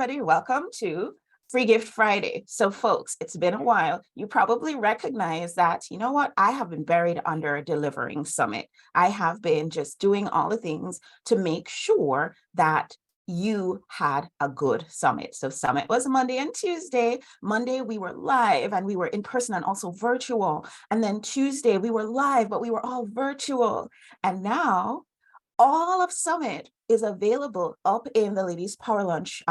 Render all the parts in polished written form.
everybody. Welcome to Free Gift Friday. So, folks, it's been a while. You probably recognize that, you know what? I have been buried under a delivering summit. I have been just doing all the things to make sure that you had a good summit. So, summit was Monday and Tuesday. Monday, we were live and we were in person and also virtual. And then Tuesday, we were live, but we were all virtual. And now, all of Summit is available up in the Ladies Power Lunch,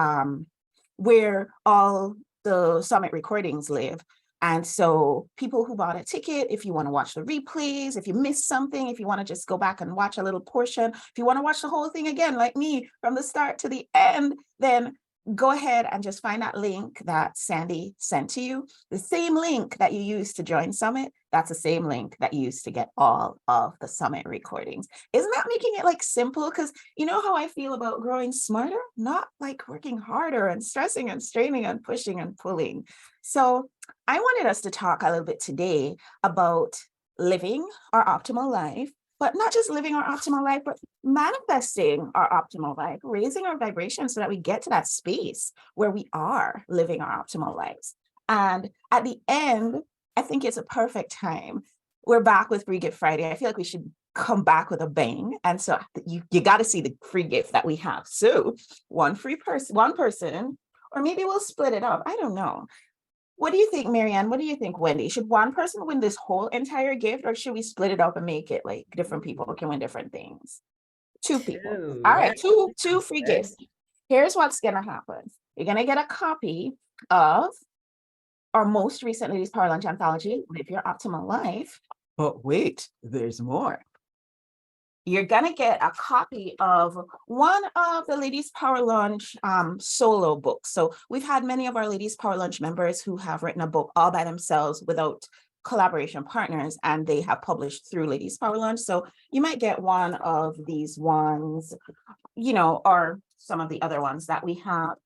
where all the Summit recordings live. And so people who bought a ticket, if you want to watch the replays, if you missed something, if you want to just go back and watch a little portion, if you want to watch the whole thing again, like me, from the start to the end, then go ahead and just find that link that Sandy sent to you. The same link that you used to join Summit, that's the same link that you used to get all of the Summit recordings. Isn't that making it like simple? Because you know how I feel about growing smarter, not like working harder and stressing and straining and pushing and pulling. So I wanted us to talk a little bit today about living our optimal life, but not just living our optimal life, but manifesting our optimal life, raising our vibration so that we get to that space where we are living our optimal lives. And at the end, I think it's a perfect time. We're back with Free Gift Friday. I feel like we should come back with a bang. And so you got to see the free gift that we have. So one person, or maybe we'll split it up. I don't know. What do you think, Marianne? What do you think, Wendy? Should one person win this whole entire gift, or should we split it up and make it like different people can win different things? Two people. All Yeah. right, two free gifts. Here's what's gonna happen. You're gonna get a copy of our most recent Ladies Power Lunch anthology, Live Your Optimal Life. But wait, there's more. You're gonna get a copy of one of the Ladies Power Lunch solo books. So we've had many of our Ladies Power Lunch members who have written a book all by themselves without collaboration partners, and they have published through Ladies Power Lunch. So you might get one of these ones, you know, or some of the other ones that we have.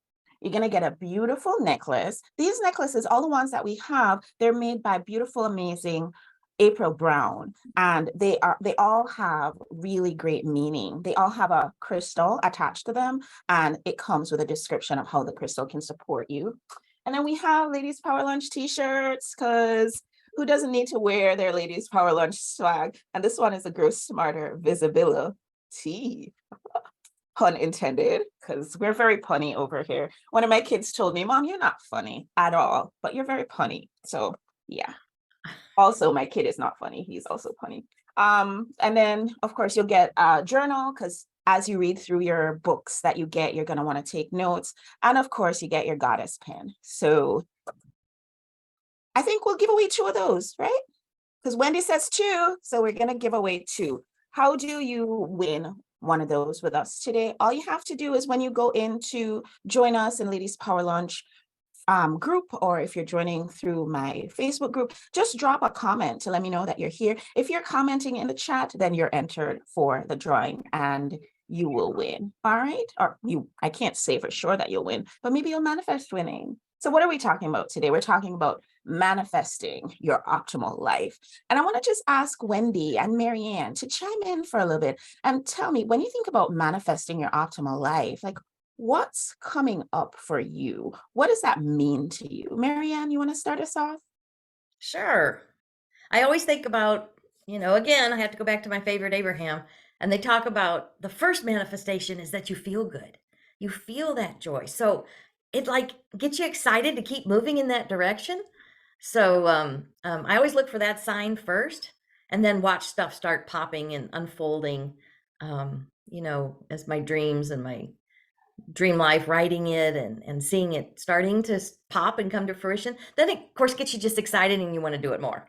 You're going to get a beautiful necklace. These necklaces, all the ones that we have, they're made by beautiful, amazing April Brown, and they all have really great meaning. They all have a crystal attached to them, and it comes with a description of how the crystal can support you. And then we have Ladies Power Lunch t-shirts, because who doesn't need to wear their Ladies Power Lunch swag? And this one is a Grow Smarter visibility. Pun intended, because we're very punny over here. One of my kids told me, Mom, you're not funny at all, but you're very punny. So yeah. Also, my kid is not funny. He's also punny. And then, of course, you'll get a journal, because as you read through your books that you get, you're going to want to take notes. And of course, you get your goddess pen. So I think we'll give away two of those, right? Because Wendy says two, so we're going to give away two. How do you win one of those with us today? All you have to do is when you go in to join us in Ladies Power Lunch group, or if you're joining through my Facebook group, just drop a comment to let me know that you're here. If you're commenting in the chat, then you're entered for the drawing and you will win. All right. Or I can't say for sure that you'll win, but maybe you'll manifest winning. So what are we talking about today? We're talking about manifesting your optimal life. And I want to just ask Wendy and Marianne to chime in for a little bit and tell me, when you think about manifesting your optimal life, like, what's coming up for you? What does that mean to you? Marianne, you want to start us off? Sure. I always think about, again, I have to go back to my favorite Abraham, and they talk about the first manifestation is that you feel good. You feel that joy. So it like gets you excited to keep moving in that direction. So I always look for that sign first, and then watch stuff start popping and unfolding, as my dreams and my dream life, writing it and seeing it starting to pop and come to fruition, then it, of course, gets you just excited and you want to do it more.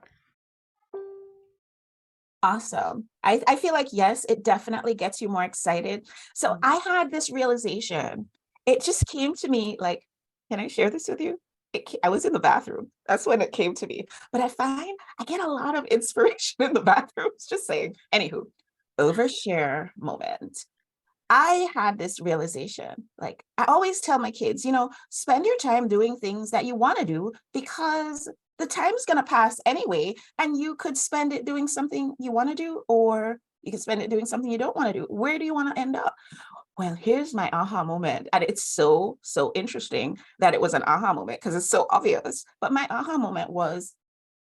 Awesome. I feel like, yes, it definitely gets you more excited. So I had this realization. It just came to me like, can I share this with you? I was in the bathroom. That's when it came to me. But I find I get a lot of inspiration in the bathroom. Just saying. Anywho, overshare moment. I had this realization, like I always tell my kids, spend your time doing things that you want to do, because the time's going to pass anyway, and you could spend it doing something you want to do, or you can spend it doing something you don't want to do. Where do you want to end up? Well, here's my aha moment. And it's so, so interesting that it was an aha moment because it's so obvious. But my aha moment was,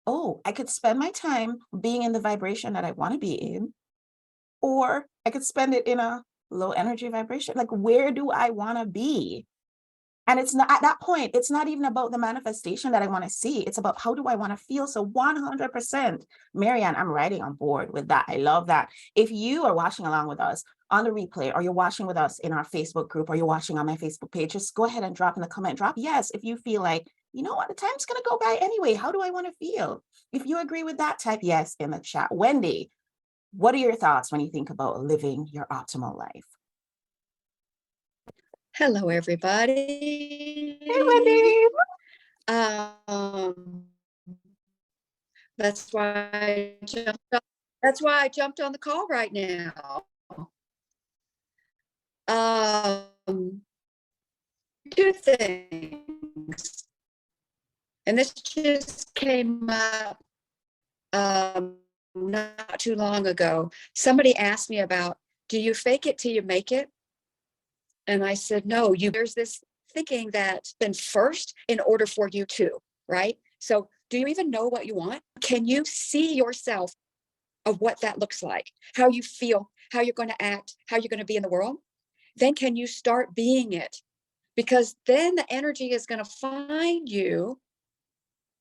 oh, I could spend my time being in the vibration that I want to be in, or I could spend it in a low energy vibration. Like, where do I want to be? And it's not at that point, it's not even about the manifestation that I want to see. It's about how do I want to feel? So 100%, Marianne, I'm riding on board with that. I love that. If you are watching along with us on the replay, or you're watching with us in our Facebook group, or you're watching on my Facebook page, just go ahead and drop in the comment, drop yes. If you feel like, you know what, the time's going to go by anyway. How do I want to feel? If you agree with that, type yes in the chat. Wendy, what are your thoughts when you think about living your optimal life? Hello, Hey, everybody. Wendy. Um, that's why I jumped on the call right now. Um, Two things, and this just came up not too long ago. Somebody asked me about, do you fake it till you make it? And I said, no, there's this thinking that's been first in order for you to, right? So do you even know what you want? Can you see yourself of what that looks like, how you feel, how you're going to act, how you're going to be in the world? Then can you start being it? Because then the energy is going to find you,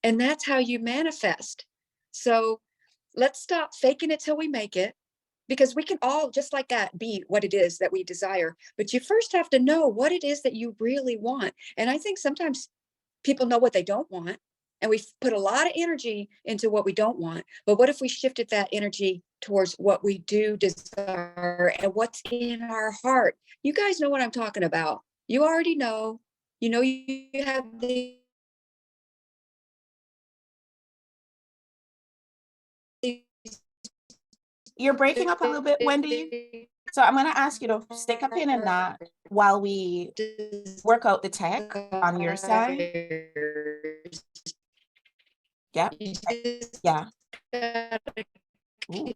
and that's how you manifest. So let's stop faking it till we make it, because we can all just like that be what it is that we desire. But you first have to know what it is that you really want. And I think sometimes people know what they don't want, and we put a lot of energy into what we don't want. But what if we shifted that energy towards what we do desire and what's in our heart? You guys know what I'm talking about. You already know. You know, you have the You're breaking up a little bit, Wendy. So I'm going to ask you to stick a pin in that while we work out the tech on your side. Yep. Yeah. Ooh.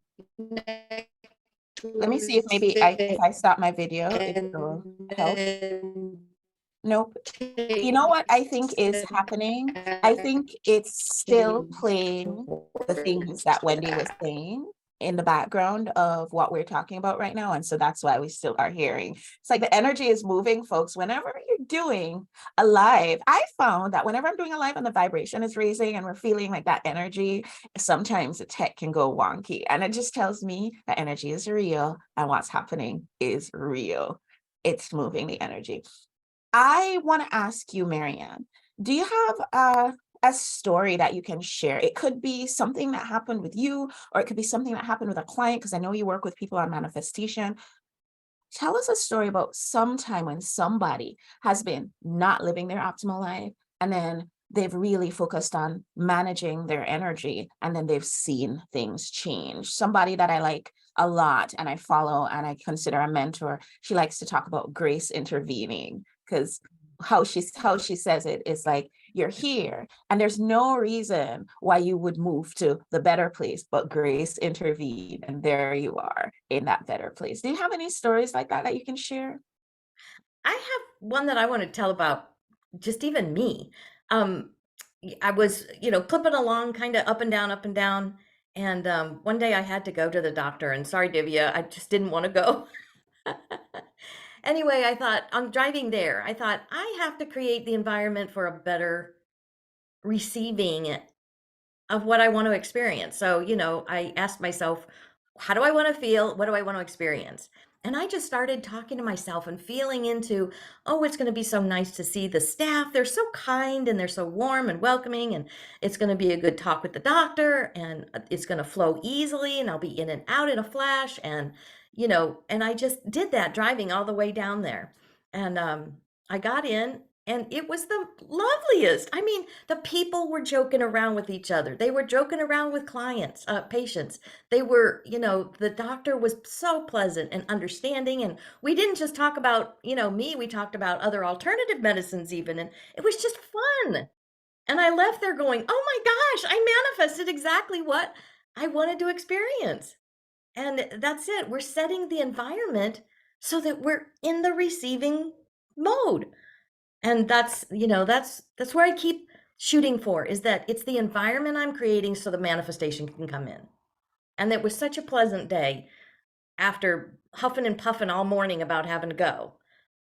Let me see if maybe if I stop my video, it will help. Nope. You know what I think is happening? I think it's still playing the things that Wendy was saying in the background of what we're talking about right now. And so that's why we still are hearing. It's like the energy is moving, folks. Whenever you're doing a live, I found that whenever I'm doing a live and the vibration is raising and we're feeling like that energy, sometimes the tech can go wonky. And it just tells me that energy is real and what's happening is real. It's moving the energy. I want to ask you, Marianne, do you have a story that you can share? It could be something that happened with you, or it could be something that happened with a client, because I know you work with people on manifestation. Tell us a story about some time when somebody has been not living their optimal life, and then they've really focused on managing their energy, and then they've seen things change. Somebody that I like a lot and I follow and I consider a mentor, she likes to talk about grace intervening, because how she says it is like, you're here and there's no reason why you would move to the better place, but grace intervened and there you are in that better place. Do you have any stories like that that you can share? I have one that I want to tell about just even me. Um, I was, clipping along kind of up and down. And one day I had to go to the doctor, and sorry, Divya, I just didn't want to go. Anyway, I thought I'm driving there. I thought I have to create the environment for a better receiving of what I want to experience. So, I asked myself, how do I want to feel? What do I want to experience? And I just started talking to myself and feeling into, oh, it's going to be so nice to see the staff. They're so kind and they're so warm and welcoming. And it's going to be a good talk with the doctor, and it's going to flow easily, and I'll be in and out in a flash. And I just did that driving all the way down there. And I got in, and it was the loveliest. I mean, the people were joking around with each other. They were joking around with clients, patients. They were, the doctor was so pleasant and understanding. And we didn't just talk about, me, we talked about other alternative medicines even. And it was just fun. And I left there going, oh my gosh, I manifested exactly what I wanted to experience. And that's it. We're setting the environment so that we're in the receiving mode. And that's, that's where I keep shooting for, is that it's the environment I'm creating so the manifestation can come in. And it was such a pleasant day after huffing and puffing all morning about having to go,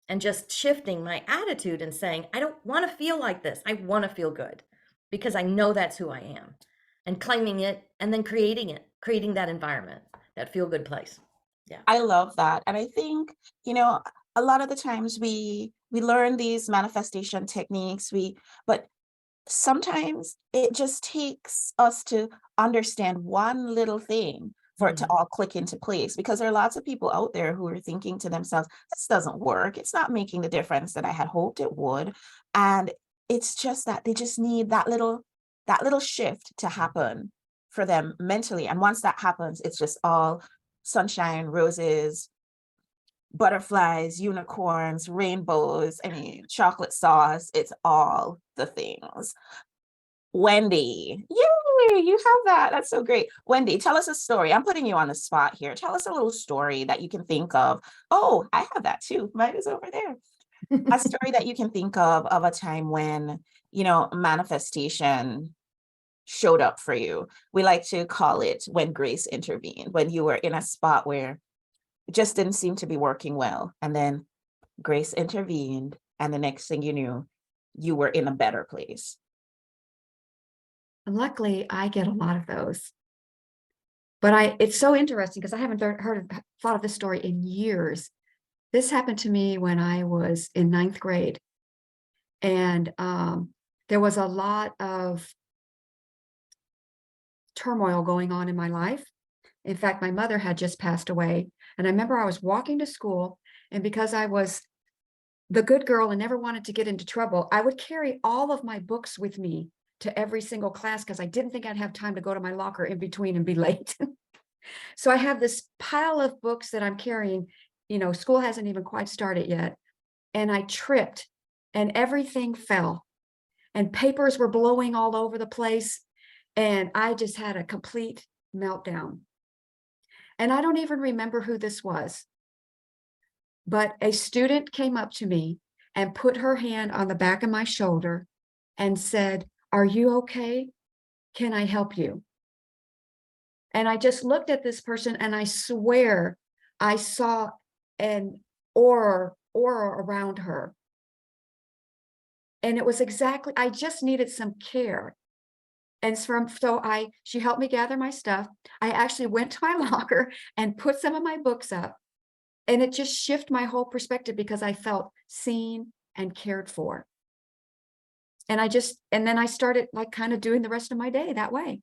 and just shifting my attitude and saying, I don't want to feel like this. I want to feel good because I know that's who I am, and claiming it and then creating that environment, that feel good place. Yeah. I love that. And I think, a lot of the times we learn these manifestation techniques, but sometimes it just takes us to understand one little thing for it to Mhm. all click into place, because there are lots of people out there who are thinking to themselves, this doesn't work. It's not making the difference that I had hoped it would. And it's just that they just need that little shift to happen for them mentally. And once that happens, it's just all sunshine, roses, butterflies, unicorns, rainbows, I mean, chocolate sauce. It's all the things. Wendy, yay, you have that. That's so great. Wendy, tell us a story. I'm putting you on the spot here. Tell us a little story that you can think of. Oh, I have that too. Mine is over there. A story that you can think of a time when, manifestation showed up for you. We like to call it when grace intervened, when you were in a spot where it just didn't seem to be working well. And then grace intervened. And the next thing you knew, you were in a better place. And luckily, I get a lot of those. But it's so interesting because I haven't thought of this story in years. This happened to me when I was in 9th grade. And there was a lot of turmoil going on in my life. In fact, my mother had just passed away. And I remember I was walking to school, and because I was the good girl and never wanted to get into trouble, I would carry all of my books with me to every single class because I didn't think I'd have time to go to my locker in between and be late. So I have this pile of books that I'm carrying. School hasn't even quite started yet. And I tripped and everything fell and papers were blowing all over the place. And I just had a complete meltdown. And I don't even remember who this was, but a student came up to me and put her hand on the back of my shoulder and said, "Are you okay? Can I help you?" And I just looked at this person, and I swear I saw an aura around her. And it was exactly, I just needed some care. And she helped me gather my stuff. I actually went to my locker and put some of my books up. And it just shifted my whole perspective because I felt seen and cared for. And then I started like kind of doing the rest of my day that way.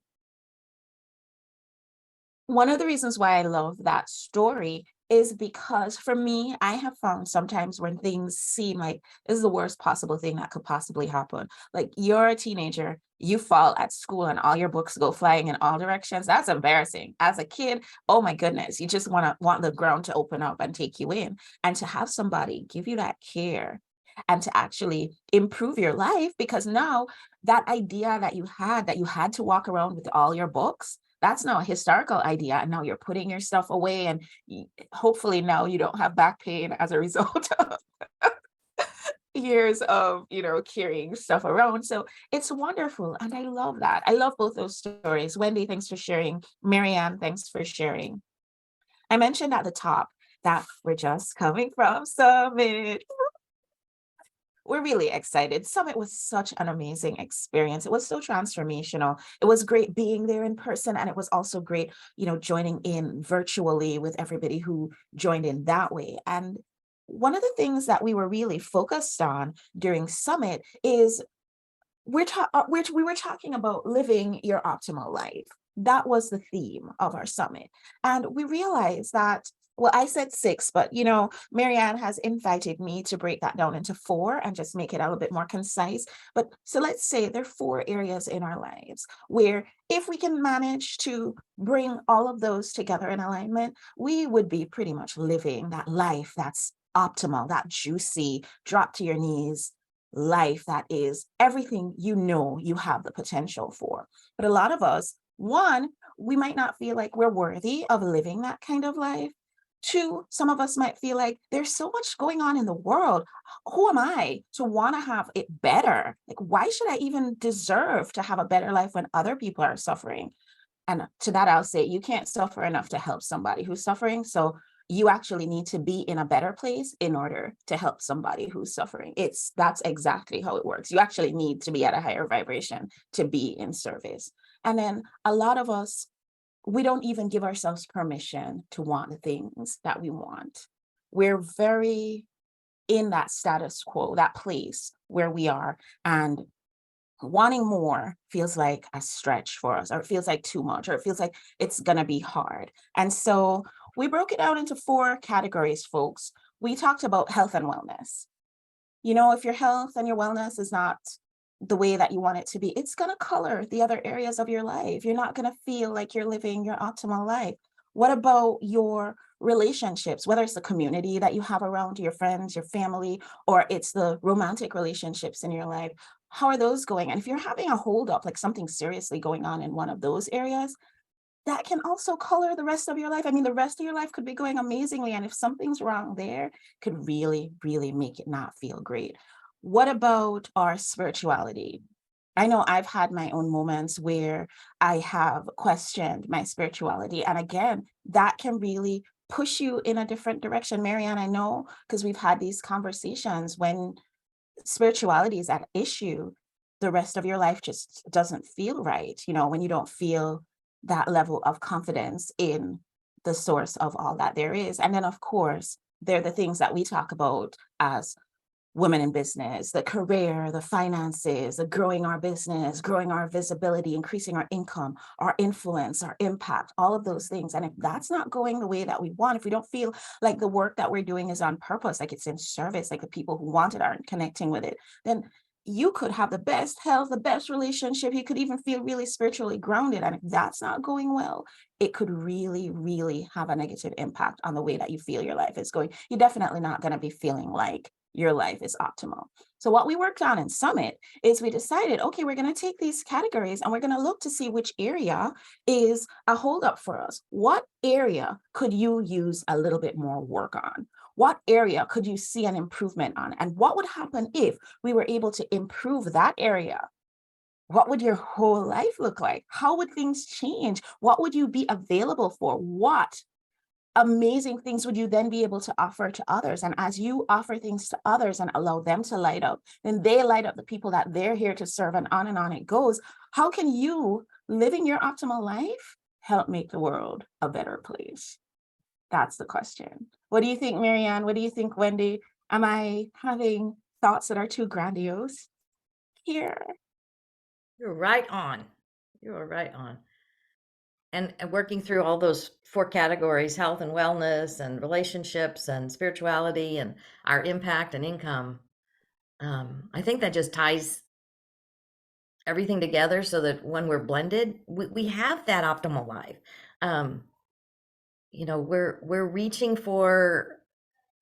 One of the reasons why I love that story is because for me, I have found sometimes when things seem like this is the worst possible thing that could possibly happen. Like you're a teenager, you fall at school and all your books go flying in all directions. That's embarrassing. As a kid, oh my goodness, you just want the ground to open up and take you in. And to have somebody give you that care and to actually improve your life, because now that idea that you had to walk around with all your books, that's now a historical idea, and now you're putting your stuff away, and hopefully now you don't have back pain as a result of years of carrying stuff around. So it's wonderful, and I love that. I love both those stories. Wendy, thanks for sharing. Marianne, thanks for sharing. I mentioned at the top that we're just coming from Summit. We're really excited. Summit was such an amazing experience. It was so transformational. It was great being there in person, and it was also great, joining in virtually with everybody who joined in that way. And one of the things that we were really focused on during Summit is we were talking about living your optimal life. That was the theme of our summit. And we realized that, well, I said 6, but Marianne has invited me to break that down into 4 and just make it a little bit more concise. But so let's say there are 4 areas in our lives where if we can manage to bring all of those together in alignment, we would be pretty much living that life that's optimal, that juicy, drop to your knees life that is everything you have the potential for. But a lot of us, one, we might not feel like we're worthy of living that kind of life. Two, some of us might feel like there's so much going on in the world. Who am I to want to have it better? Like, why should I even deserve to have a better life when other people are suffering? And to that, I'll say you can't suffer enough to help somebody who's suffering. So you actually need to be in a better place in order to help somebody who's suffering. That's exactly how it works. You actually need to be at a higher vibration to be in service. And then a lot of us, we don't even give ourselves permission to want the things that we want. We're very in that status quo, that place where we are, and wanting more feels like a stretch for us, or it feels like too much, or it feels like it's going to be hard. And so we broke it out into 4 categories, folks. We talked about health and wellness. If your health and your wellness is not the way that you want it to be, it's going to color the other areas of your life. You're not going to feel like you're living your optimal life. What about your relationships, whether it's the community that you have around your friends, your family, or it's the romantic relationships in your life? How are those going? And if you're having a holdup, like something seriously going on in one of those areas, that can also color the rest of your life. I mean, the rest of your life could be going amazingly. And if something's wrong there, could really, really make it not feel great. What about our spirituality? I know I've had my own moments where I have questioned my spirituality. And again, that can really push you in a different direction. Marianne, I know, because we've had these conversations, when spirituality is at issue, the rest of your life just doesn't feel right, when you don't feel that level of confidence in the source of all that there is. And then, of course, they're the things that we talk about as women in business: the career, the finances, the growing our business, growing our visibility, increasing our income, our influence, our impact, all of those things. And if that's not going the way that we want, if we don't feel like the work that we're doing is on purpose, like it's in service, like the people who want it aren't connecting with it, then you could have the best health, the best relationship. You could even feel really spiritually grounded. And if that's not going well, it could really, really have a negative impact on the way that you feel your life is going. You're definitely not going to be feeling like your life is optimal. So what we worked on in Summit is we decided, okay, we're going to take these categories and we're going to look to see which area is a holdup for us. What area could you use a little bit more work on? What area could you see an improvement on? And what would happen if we were able to improve that area? What would your whole life look like? How would things change? What would you be available for? What amazing things would you then be able to offer to others? And as you offer things to others and allow them to light up, then they light up the people that they're here to serve, and on it goes. How can you, living your optimal life, help make the world a better place? That's the question. What do you think, Marianne? What do you think, Wendy? Am I having thoughts that are too grandiose here? You're right on. You are right on. And working through all those 4 categories: health and wellness, and relationships, and spirituality, and our impact and income. I think that just ties everything together so that when we're blended, we have that optimal life. Um, we're reaching for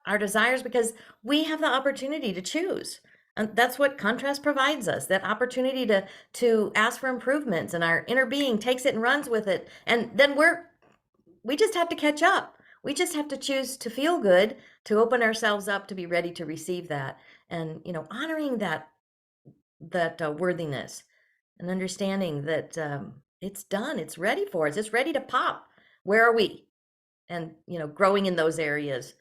our desires because we have the opportunity to choose. And that's what contrast provides us, that opportunity to ask for improvements, and our inner being takes it and runs with it. And then we just have to catch up. We just have to choose to feel good, to open ourselves up, to be ready to receive that. And, honoring that worthiness, and understanding that it's done, it's ready for us, it's ready to pop. Where are we? And, growing in those areas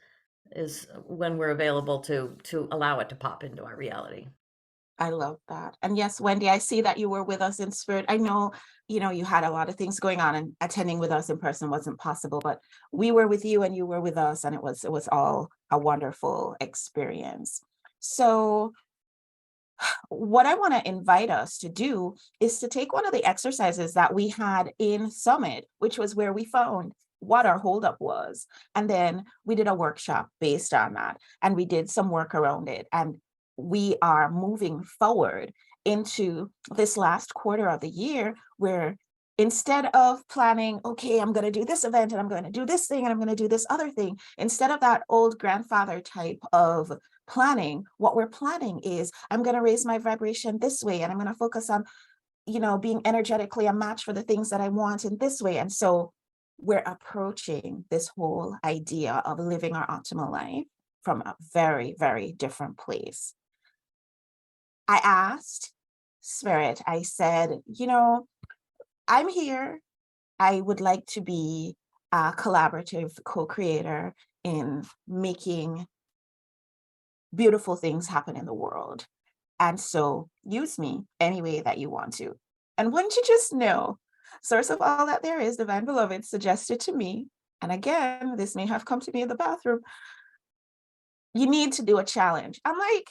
is when we're available to allow it to pop into our reality. I love that. And yes, Wendy, I see that you were with us in spirit. I know, you had a lot of things going on, and attending with us in person wasn't possible, but we were with you and you were with us, and it was all a wonderful experience. So what I want to invite us to do is to take one of the exercises that we had in Summit, which was where we found what our holdup was. And then we did a workshop based on that, and we did some work around it. And we are moving forward into this last quarter of the year, where instead of planning, okay, I'm going to do this event and I'm going to do this thing and I'm going to do this other thing, instead of that old grandfather type of planning, what we're planning is, I'm going to raise my vibration this way, and I'm going to focus on, being energetically a match for the things that I want in this way. And so we're approaching this whole idea of living our optimal life from a very, very different place. I asked Spirit, I said, I'm here. I would like to be a collaborative co-creator in making beautiful things happen in the world. And so use me any way that you want to. And wouldn't you just know, source of all that there is, Divine Beloved, suggested to me, and again, this may have come to me in the bathroom, you need to do a challenge. I'm like,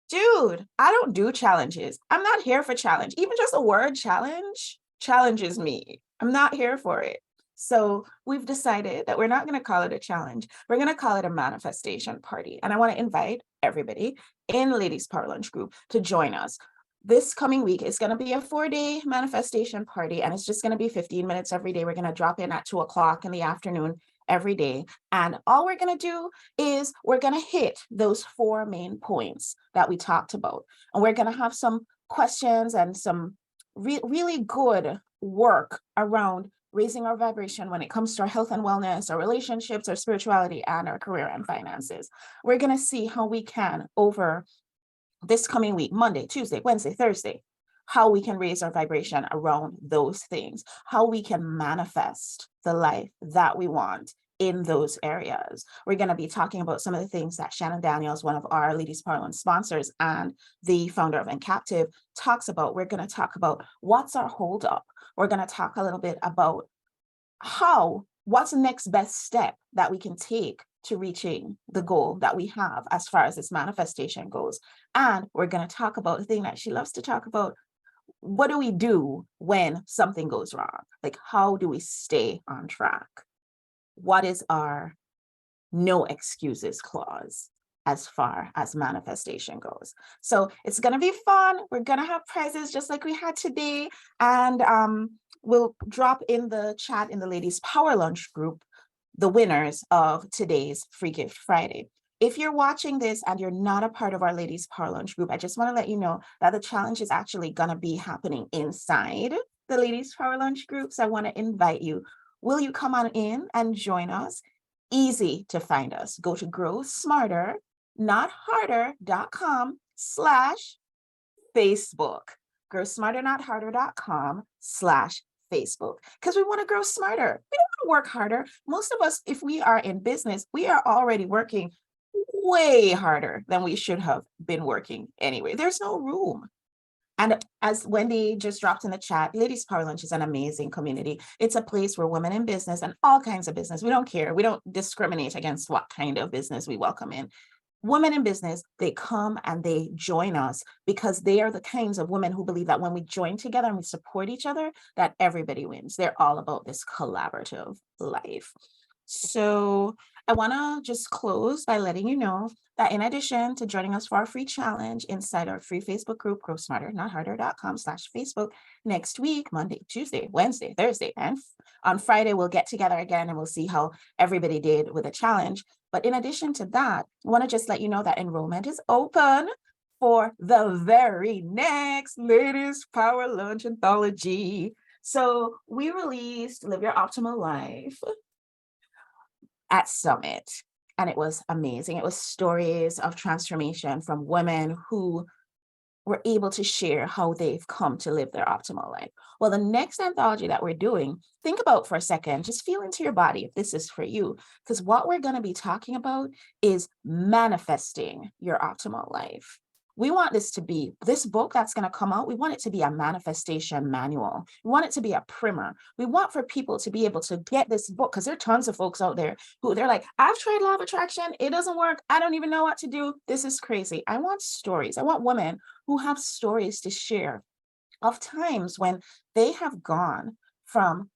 dude, I don't do challenges. I'm not here for challenge. Even just the word challenge challenges me. I'm not here for it. So we've decided that we're not going to call it a challenge. We're going to call it a manifestation party. And I want to invite everybody in Ladies Power Lunch group to join us. This coming week is going to be a 4-day manifestation party, and it's just going to be 15 minutes every day. We're going to drop in at 2 o'clock in the afternoon every day. And all we're going to do is we're going to hit those 4 main points that we talked about. And we're going to have some questions and some really good work around raising our vibration when it comes to our health and wellness, our relationships, our spirituality, and our career and finances. We're going to see how we can, over this coming week, Monday, Tuesday, Wednesday, Thursday, how we can raise our vibration around those things, how we can manifest the life that we want in those areas. We're going to be talking about some of the things that Shannon Daniels, one of our Ladies Power Lunch sponsors and the founder of Encaptive, talks about. We're going to talk about what's our holdup. We're going to talk a little bit about what's the next best step that we can take to reaching the goal that we have as far as this manifestation goes. And we're going to talk about the thing that she loves to talk about. What do we do when something goes wrong? Like, how do we stay on track? What is our no excuses clause as far as manifestation goes? So it's going to be fun. We're going to have prizes just like we had today. And we'll drop in the chat in the Ladies Power Lunch group the winners of today's Free Gift Friday. If you're watching this and you're not a part of our Ladies Power Lunch group, I just want to let you know that the challenge is actually going to be happening inside the Ladies Power Lunch group. So I want to invite you. Will you come on in and join us? Easy to find us. Go to growsmarter.com/Facebook. growsmarternotharder.com/Facebook, because we want to grow smarter. We don't want to work harder. Most of us, if we are in business, we are already working way harder than we should have been working anyway. There's no room. And as Wendy just dropped in the chat, Ladies Power Lunch is an amazing community. It's a place where women in business and all kinds of business, we don't care. We don't discriminate against what kind of business we welcome in. Women in business, they come and they join us because they are the kinds of women who believe that when we join together and we support each other, that everybody wins. They're all about this collaborative life. So I want to just close by letting you know that in addition to joining us for our free challenge inside our free Facebook group, growsmarternotharder.com/Facebook, next week, Monday, Tuesday, Wednesday, Thursday, and on Friday, we'll get together again and we'll see how everybody did with the challenge. But in addition to that, I want to just let you know that enrollment is open for the very next Ladies Power Lunch anthology. So we released Live Your Optimal Life at Summit, and it was amazing. It was stories of transformation from women who were able to share how they've come to live their optimal life. Well, the next anthology that we're doing, think about for a second, just feel into your body if this is for you, because what we're going to be talking about is manifesting your optimal life. We want this book that's going to come out, we want it to be a manifestation manual. We want it to be a primer. We want for people to be able to get this book, because there are tons of folks out there who they're like, I've tried law of attraction, it doesn't work, I don't even know what to do, this is crazy. I want stories. I want women who have stories to share of times when they have gone from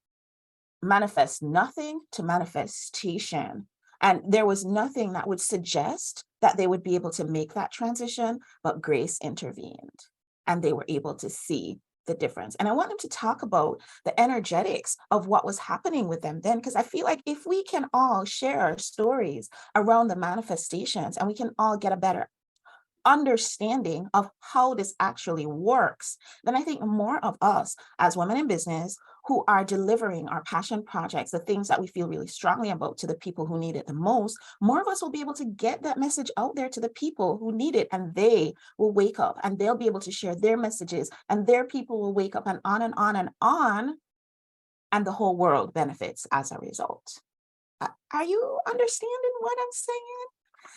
manifest nothing to manifestation. And there was nothing that would suggest that they would be able to make that transition, but grace intervened and they were able to see the difference. And I want them to talk about the energetics of what was happening with them then, because I feel like if we can all share our stories around the manifestations and we can all get a better understanding of how this actually works, then I think more of us as women in business, who are delivering our passion projects, the things that we feel really strongly about, to the people who need it the most, more of us will be able to get that message out there to the people who need it, and they will wake up and they'll be able to share their messages, and their people will wake up, and on and on and on, and the whole world benefits as a result. Are you understanding what I'm saying?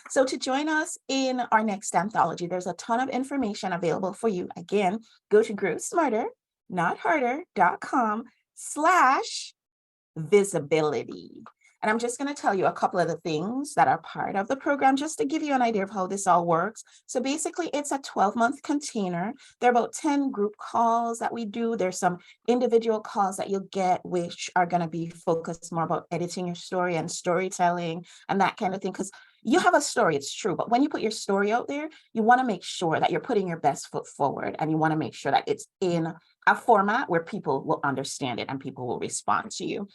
So to join us in our next anthology, there's a ton of information available for you. Again, go to growsmarter.com/visibility. And I'm just going to tell you a couple of the things that are part of the program, just to give you an idea of how this all works. So basically, it's a 12-month container. There are about 10 group calls that we do. There's some individual calls that you'll get, which are going to be focused more about editing your story and storytelling and that kind of thing. Because you have a story, it's true, but when you put your story out there, you want to make sure that you're putting your best foot forward, and you want to make sure that it's in a format where people will understand it and people will respond to you.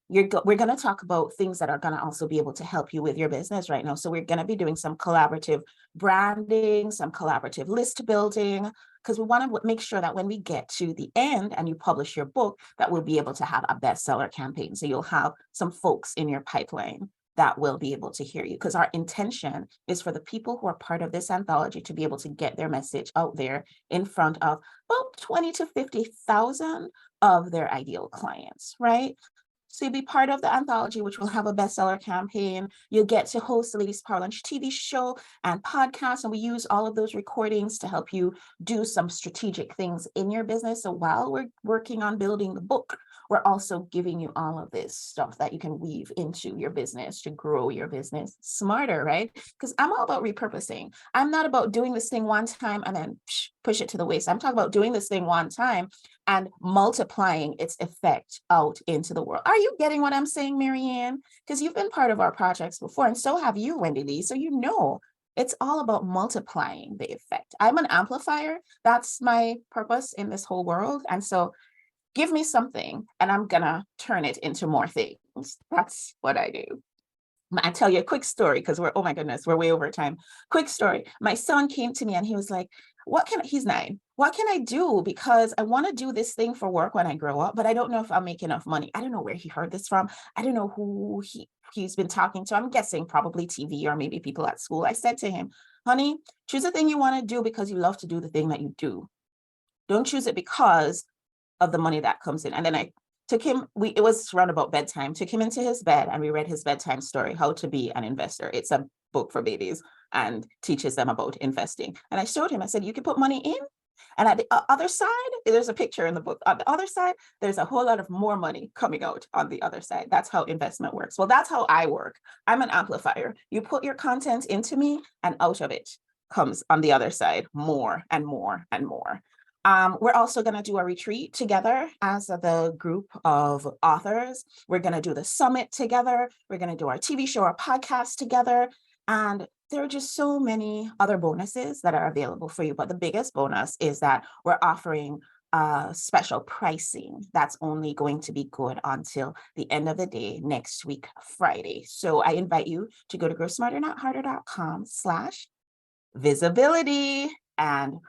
We're going to talk about things that are going to also be able to help you with your business right now. So we're going to be doing some collaborative branding, some collaborative list building, because we want to make sure that when we get to the end and you publish your book, that we'll be able to have a bestseller campaign. So you'll have some folks in your pipeline that will be able to hear you, because our intention is for the people who are part of this anthology to be able to get their message out there in front of about 20 to 50,000 of their ideal clients, right? So you'll be part of the anthology, which will have a bestseller campaign. You'll get to host the Ladies Power Lunch TV show and podcast. And we use all of those recordings to help you do some strategic things in your business. So while we're working on building the book, we're also giving you all of this stuff that you can weave into your business to grow your business smarter, right? Because I'm all about repurposing. I'm not about doing this thing one time and then push it to the waste. I'm talking about doing this thing one time and multiplying its effect out into the world. Are you getting what I'm saying, Marianne? Because you've been part of our projects before, and so have you, Wendy Lee. So you know it's all about multiplying the effect. I'm an amplifier. That's my purpose in this whole world. And so give me something and I'm gonna turn it into more things. That's what I do. I'll tell you a quick story because oh my goodness, we're way over time. Quick story. My son came to me and he was like, he's 9. What can I do? Because I want to do this thing for work when I grow up, but I don't know if I'll make enough money. I don't know where he heard this from. I don't know who he's been talking to. I'm guessing probably TV or maybe people at school. I said to him, honey, choose a thing you want to do because you love to do the thing that you do. Don't choose it because of the money that comes in. And then I took him, it was around about bedtime, took him into his bed and we read his bedtime story, How to Be an Investor. It's a book for babies and teaches them about investing. And I showed him, I said, you can put money in. And at the other side, there's a picture in the book. On the other side, there's a whole lot of more money coming out on the other side. That's how investment works. Well, that's how I work. I'm an amplifier. You put your content into me and out of it comes on the other side more and more and more. We're also going to do a retreat together as the group of authors. We're going to do the summit together. We're going to do our TV show, our podcast together. And there are just so many other bonuses that are available for you. But the biggest bonus is that we're offering special pricing that's only going to be good until the end of the day next week, Friday. So I invite you to go to growsmarter.com/visibility and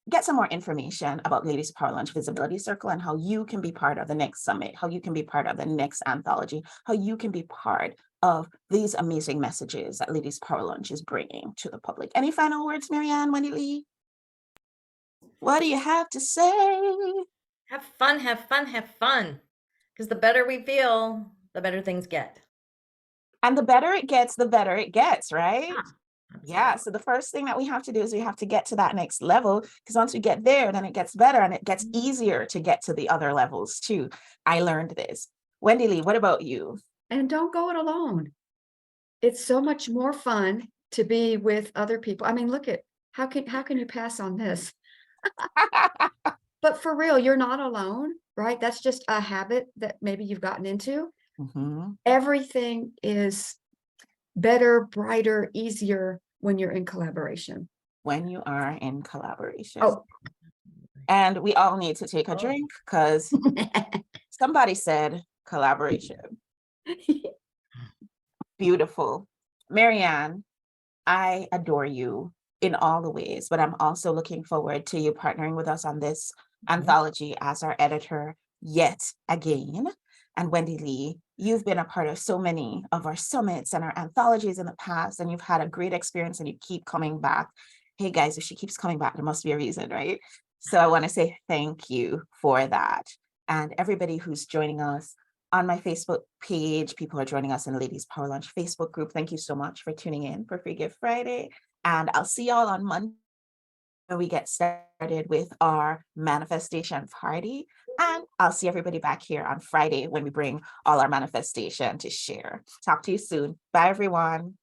get some more information about Ladies Power Lunch Visibility Circle and how you can be part of the next summit, how you can be part of the next anthology, how you can be part of these amazing messages that Ladies Power Lunch is bringing to the public. Any final words, Marianne, Wendy Lee? What do you have to say? Have fun, have fun, have fun. Because the better we feel, the better things get. And the better it gets, the better it gets, right? Yeah. So the first thing that we have to do is we have to get to that next level, because once we get there, then it gets better and it gets easier to get to the other levels too. I learned this. Wendy Lee, what about you? And don't go it alone. It's so much more fun to be with other people. I mean, look at how can you pass on this? But for real, you're not alone, right? That's just a habit that maybe you've gotten into. Mm-hmm. Everything is better, brighter, easier when you're in collaboration. When you are in collaboration. Oh. And we all need to take a drink because somebody said collaboration. Beautiful. Marianne, I adore you in all the ways, but I'm also looking forward to you partnering with us on this anthology as our editor, yet again. And Wendy Lee, you've been a part of so many of our summits and our anthologies in the past, and you've had a great experience and you keep coming back. Hey guys, if she keeps coming back, there must be a reason, right? So I want to say thank you for that. And everybody who's joining us on my Facebook page, people are joining us in Ladies Power Lunch Facebook group. Thank you so much for tuning in for Free Gift Friday. And I'll see y'all on Monday when we get started with our manifestation party. And I'll see everybody back here on Friday when we bring all our manifestation to share. Talk to you soon. Bye, everyone.